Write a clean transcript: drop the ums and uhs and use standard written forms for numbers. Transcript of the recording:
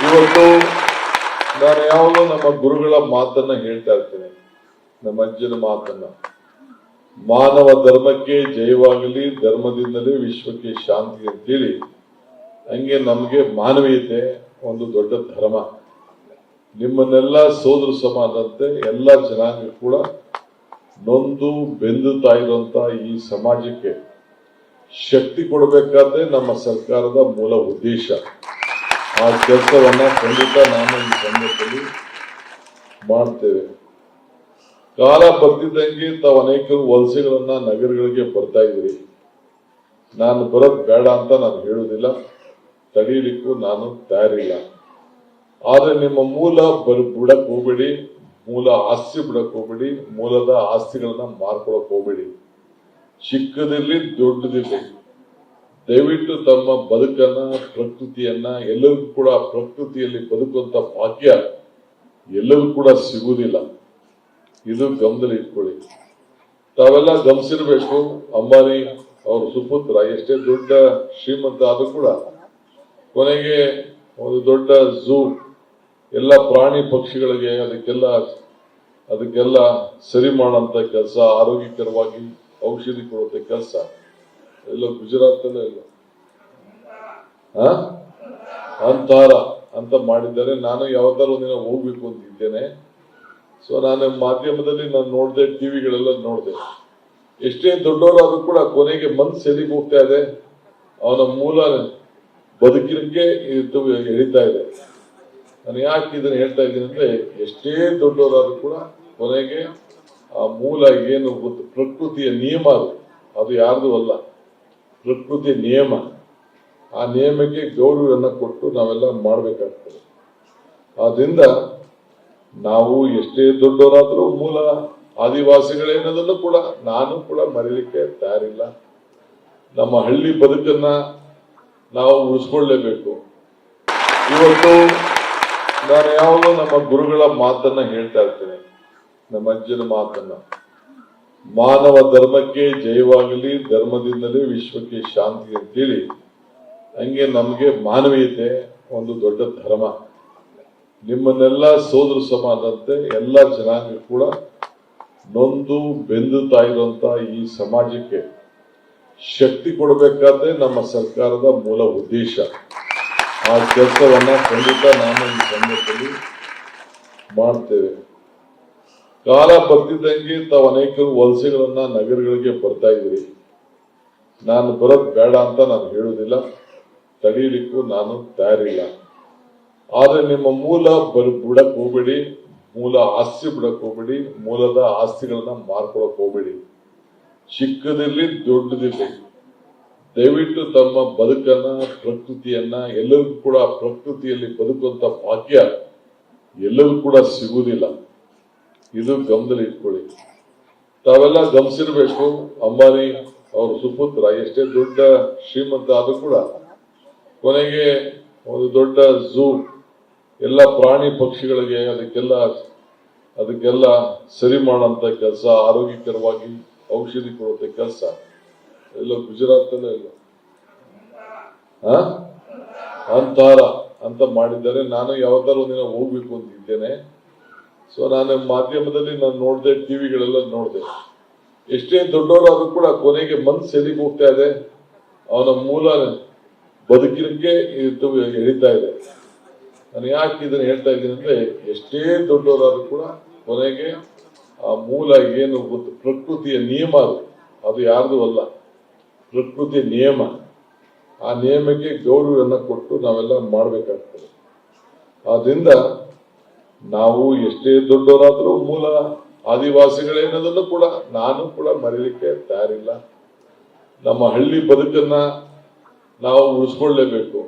ಇವತ್ತು ನಾನು ಯಾವಾಗಲೂ ನಮ್ಮ ಗುರುಗಳ ಮಾತನ್ನ ಹೇಳ್ತಾ ಇರ್ತೇನೆ, ನಮ್ಮ ಅಜ್ಜನ ಮಾತನ್ನ, ಮಾನವ ಧರ್ಮಕ್ಕೆ ಜಯವಾಗಲಿ, ಧರ್ಮದಿಂದಲೇ ವಿಶ್ವಕ್ಕೆ ಶಾಂತಿ ಅಂತೇಳಿ. ಹಂಗೆ ನಮಗೆ ಮಾನವೀಯತೆ ಒಂದು ದೊಡ್ಡ ಧರ್ಮ. ನಿಮ್ಮನ್ನೆಲ್ಲ ಸೋದರ ಸಮಾನದಂತೆ ಎಲ್ಲ ಜನಾಂಗ ಕೂಡ ನೊಂದು ಬೆಂದುತ್ತಾ ಇರುವಂತ ಈ ಸಮಾಜಕ್ಕೆ ಶಕ್ತಿ ಕೊಡಬೇಕಾದ್ರೆ ನಮ್ಮ ಸರ್ಕಾರದ ಮೂಲ ಉದ್ದೇಶ. ಆ ಕೆಲಸವನ್ನ ಖಂಡಿತ ನಾನು ಈ ಸಂದರ್ಭದಲ್ಲಿ ಮಾಡ್ತೇವೆ. ಕಾಲ ಬರ್ತಿದ್ದಂಗೆ ತಾವು ಅನೇಕರು ವಲಸೆಗಳನ್ನ ನಗರಗಳಿಗೆ ಬರ್ತಾ ಇದ್ರಿ. ನಾನು ಬರೋದ್ ಬೇಡ ಅಂತ ನಾನು ಹೇಳುವುದಿಲ್ಲ, ತಡೀಲಿಕ್ಕೂ ನಾನು ತಯಾರಿಲ್ಲ. ಆದ್ರೆ ನಿಮ್ಮ ಮೂಲ ಬಿಡಕ್ ಹೋಗ್ಬೇಡಿ, ಮೂಲ ಆಸ್ತಿ ಬಿಡಕ್ ಹೋಗ್ಬೇಡಿ, ಮೂಲದ ಆಸ್ತಿಗಳನ್ನ ಮಾರ್ಕೊಳಕ್ ಹೋಗ್ಬೇಡಿ. ಚಿಕ್ಕದಿರ್ಲಿ ದೊಡ್ಡದಿರ್ಲಿ, ದಯವಿಟ್ಟು ತಮ್ಮ ಬದುಕನ್ನ, ಪ್ರಕೃತಿಯನ್ನ, ಎಲ್ಲರಿಗೂ ಕೂಡ ಪ್ರಕೃತಿಯಲ್ಲಿ ಬದುಕುವಂತ ಭಾಗ್ಯ ಎಲ್ಲರಿಗೂ ಕೂಡ ಸಿಗುವುದಿಲ್ಲ. ಇದು ಗಮನದಲ್ಲಿ ಇಟ್ಕೊಳ್ಳಿ. ತಾವೆಲ್ಲ ಗಮನಿಸಿರ್ಬೇಕು, ಅಂಬಾನಿ ಅವ್ರ ಸುಪುತ್ರ ಎಷ್ಟೇ ದೊಡ್ಡ ಶ್ರೀಮಂತ ಆದ್ರೂ ಕೂಡ ಕೊನೆಗೆ ಒಂದು ದೊಡ್ಡ ಝೂ, ಎಲ್ಲ ಪ್ರಾಣಿ ಪಕ್ಷಿಗಳಿಗೆ ಅದಕ್ಕೆಲ್ಲ ಸರಿ ಮಾಡೋಂತ ಕೆಲಸ, ಆರೋಗ್ಯಕರವಾಗಿ ಔಷಧಿ ಕೊಡುವಂತ ಕೆಲಸ ಎಲ್ಲ ಗುಜರಾತ್ ಅಲ್ಲೇ ಇಲ್ಲ ಅಂತಾರ ಅಂತ ಮಾಡಿದ್ದಾರೆ. ನಾನು ಯಾವತ್ತಾರು ಒಂದಿನ ಹೋಗ್ಬೇಕು ಅಂತಿದ್ದೇನೆ. ಸೊ ನಾನು ಮಾಧ್ಯಮದಲ್ಲಿ ನಾನು ನೋಡಿದೆ, ಟಿವಿಗಳೆಲ್ಲ ನೋಡಿದೆ. ಎಷ್ಟೇ ದೊಡ್ಡವರಾದ್ರೂ ಕೂಡ ಕೊನೆಗೆ ಮನ್ಸು ಎಲ್ಲಿಗೆ ಹೋಗ್ತಾ ಇದೆ, ಅವನ ಮೂಲ ಬದುಕಿನಕ್ಕೆ ಎಳಿತಾ ಇದೆ. ನಾನು ಯಾಕೆ ಇದನ್ನ ಹೇಳ್ತಾ ಇದ್ದೀನಿ ಅಂದ್ರೆ, ಎಷ್ಟೇ ದೊಡ್ಡವರಾದ್ರೂ ಕೂಡ ಕೊನೆಗೆ ಆ ಮೂಲ ಏನು ಗೊತ್ತು, ಪ್ರಕೃತಿಯ ನಿಯಮ ಅದು ಯಾರ್ದು ಅಲ್ಲ, ಪ್ರಕೃತಿಯ ನಿಯಮ. ಆ ನಿಯಮಕ್ಕೆ ಗೌರವವನ್ನು ಕೊಟ್ಟು ನಾವೆಲ್ಲ ಮಾಡಬೇಕಾಗ್ತದೆ. ಆದ್ರಿಂದ ನಾವು ಎಷ್ಟೇ ದೊಡ್ಡವರಾದ್ರೂ ಮೂಲ ಆದಿವಾಸಿಗಳೇನದನ್ನು ಕೂಡ ನಾನು ಕೂಡ ಮರೀಲಿಕ್ಕೆ ತಯಾರಿಲ್ಲ. ನಮ್ಮ ಹಳ್ಳಿ ಬದುಕನ್ನ ನಾವು ಉಳಿಸ್ಕೊಳ್ಳೇಬೇಕು. ಇವತ್ತು ನಾನು ಯಾವಾಗಲೂ ನಮ್ಮ ಗುರುಗಳ ಮಾತನ್ನ ಹೇಳ್ತಾ ಇರ್ತೇನೆ, ನಮ್ಮ ಅಜ್ಜನ ಮಾತನ್ನ, ಮಾನವ ಧರ್ಮಕ್ಕೆ ಜಯವಾಗಲಿ, ಧರ್ಮದಿಂದಲೇ ವಿಶ್ವಕ್ಕೆ ಶಾಂತಿ ಅಂತೇಳಿ. ಹಂಗೆ ನಮಗೆ ಮಾನವೀಯತೆ ಒಂದು ದೊಡ್ಡ ಧರ್ಮ. ನಿಮ್ಮನ್ನೆಲ್ಲ ಸೋದರ ಸಮಾನದಂತೆ ಎಲ್ಲ ಜನಾಂಗ ಕೂಡ ನೊಂದು ಬೆಂದುತ್ತಾ ಇರುವಂತ ಈ ಸಮಾಜಕ್ಕೆ ಶಕ್ತಿ ಕೊಡಬೇಕಾದ್ರೆ ನಮ್ಮ ಸರ್ಕಾರದ ಮೂಲ ಉದ್ದೇಶ. ಆ ಕೆಲಸವನ್ನ ಖಂಡಿತ ನಾನು ಈ ಸಂದರ್ಭದಲ್ಲಿ ಮಾಡ್ತೇವೆ. ಕಾಲ ಬರ್ತಿದ್ದಂಗೆ ತಾವು ಅನೇಕರು ವಲಸೆಗಳನ್ನ ನಗರಗಳಿಗೆ ಬರ್ತಾ ಇದ್ರಿ. ನಾನು ಬರೋದ್ ಬೇಡ ಅಂತ ನಾನು ಹೇಳುವುದಿಲ್ಲ, ತಡೀಲಿಕ್ಕೂ ನಾನು ತಯಾರಿಲ್ಲ. ಆದ್ರೆ ನಿಮ್ಮ ಮೂಲ ಬಿಡಕ್ ಹೋಗ್ಬೇಡಿ, ಮೂಲ ಆಸ್ತಿ ಬಿಡಕ್ ಹೋಗ್ಬೇಡಿ, ಮೂಲದ ಆಸ್ತಿಗಳನ್ನ ಮಾರ್ಕೊಳಕ್ ಹೋಗ್ಬೇಡಿ. ಚಿಕ್ಕದಿರ್ಲಿ ದೊಡ್ಡದಿರ್ಲಿ, ದಯವಿಟ್ಟು ತಮ್ಮ ಬದುಕನ್ನ, ಪ್ರಕೃತಿಯನ್ನ, ಎಲ್ಲರಿಗೂ ಕೂಡ ಪ್ರಕೃತಿಯಲ್ಲಿ ಬದುಕುವಂತ ಭಾಗ್ಯ ಎಲ್ಲರಿಗೂ ಕೂಡ ಸಿಗುವುದಿಲ್ಲ. ಇದು ಗಮನದಲ್ಲಿ ಇಟ್ಕೊಳ್ಳಿ. ತಾವೆಲ್ಲ ಗಮನಿಸಿರ್ಬೇಕು, ಅಂಬಾನಿ ಅವ್ರ ಸುಪುತ್ರ ಎಷ್ಟೇ ದೊಡ್ಡ ಶ್ರೀಮಂತ ಆದ್ರೂ ಕೂಡ ಕೊನೆಗೆ ಒಂದು ದೊಡ್ಡ ಝೂ, ಎಲ್ಲ ಪ್ರಾಣಿ ಪಕ್ಷಿಗಳಿಗೆ ಅದಕ್ಕೆಲ್ಲ ಸರಿ ಮಾಡೋಂತ ಕೆಲಸ, ಆರೋಗ್ಯಕರವಾಗಿ ಔಷಧಿ ಕೊಡುವಂತ ಕೆಲಸ ಎಲ್ಲ ಗುಜರಾತ್ ಅಲ್ಲೇ ಇಲ್ಲ ಅಂತಾರ ಅಂತ ಮಾಡಿದ್ದಾರೆ. ನಾನು ಯಾವತ್ತಾರು ಒಂದಿನ ಹೋಗ್ಬೇಕು ಅಂತಿದ್ದೇನೆ. ಸೊ ನಾನು ಮಾಧ್ಯಮದಲ್ಲಿ ನಾನು ನೋಡಿದೆ, ಟಿವಿಗಳೆಲ್ಲ ನೋಡಿದೆ. ಎಷ್ಟೇ ದೊಡ್ಡವರಾದ್ರೂ ಕೂಡ ಕೊನೆಗೆ ಮನ್ಸು ಎಲ್ಲಿಗೆ ಹೋಗ್ತಾ ಇದೆ, ಅವನ ಮೂಲ ಬದುಕಿನಕ್ಕೆ ಎಳಿತಾ ಇದೆ. ನಾನು ಯಾಕೆ ಇದನ್ನ ಹೇಳ್ತಾ ಇದ್ದೀನಿ ಅಂದ್ರೆ, ಎಷ್ಟೇ ದೊಡ್ಡವರಾದ್ರೂ ಕೂಡ ಕೊನೆಗೆ ಆ ಮೂಲ ಏನು ಗೊತ್ತು, ಪ್ರಕೃತಿಯ ನಿಯಮ ಅದು ಯಾರ್ದು ಅಲ್ಲ, ಪ್ರಕೃತಿಯ ನಿಯಮ. ಆ ನಿಯಮಕ್ಕೆ ಗೌರವವನ್ನು ಕೊಟ್ಟು ನಾವೆಲ್ಲ ಮಾಡಬೇಕಾಗ್ತದೆ. ಆದ್ರಿಂದ ನಾವು ಎಷ್ಟೇ ದೊಡ್ಡವರಾದ್ರೂ ಮೂಲ ಆದಿವಾಸಿಗಳೇನದನ್ನು ಕೂಡ ನಾನು ಕೂಡ ಮರೀಲಿಕ್ಕೆ ತಯಾರಿಲ್ಲ. ನಮ್ಮ ಹಳ್ಳಿ ಬದುಕನ್ನ ನಾವು ಉಳಿಸ್ಕೊಳ್ಳೇಬೇಕು.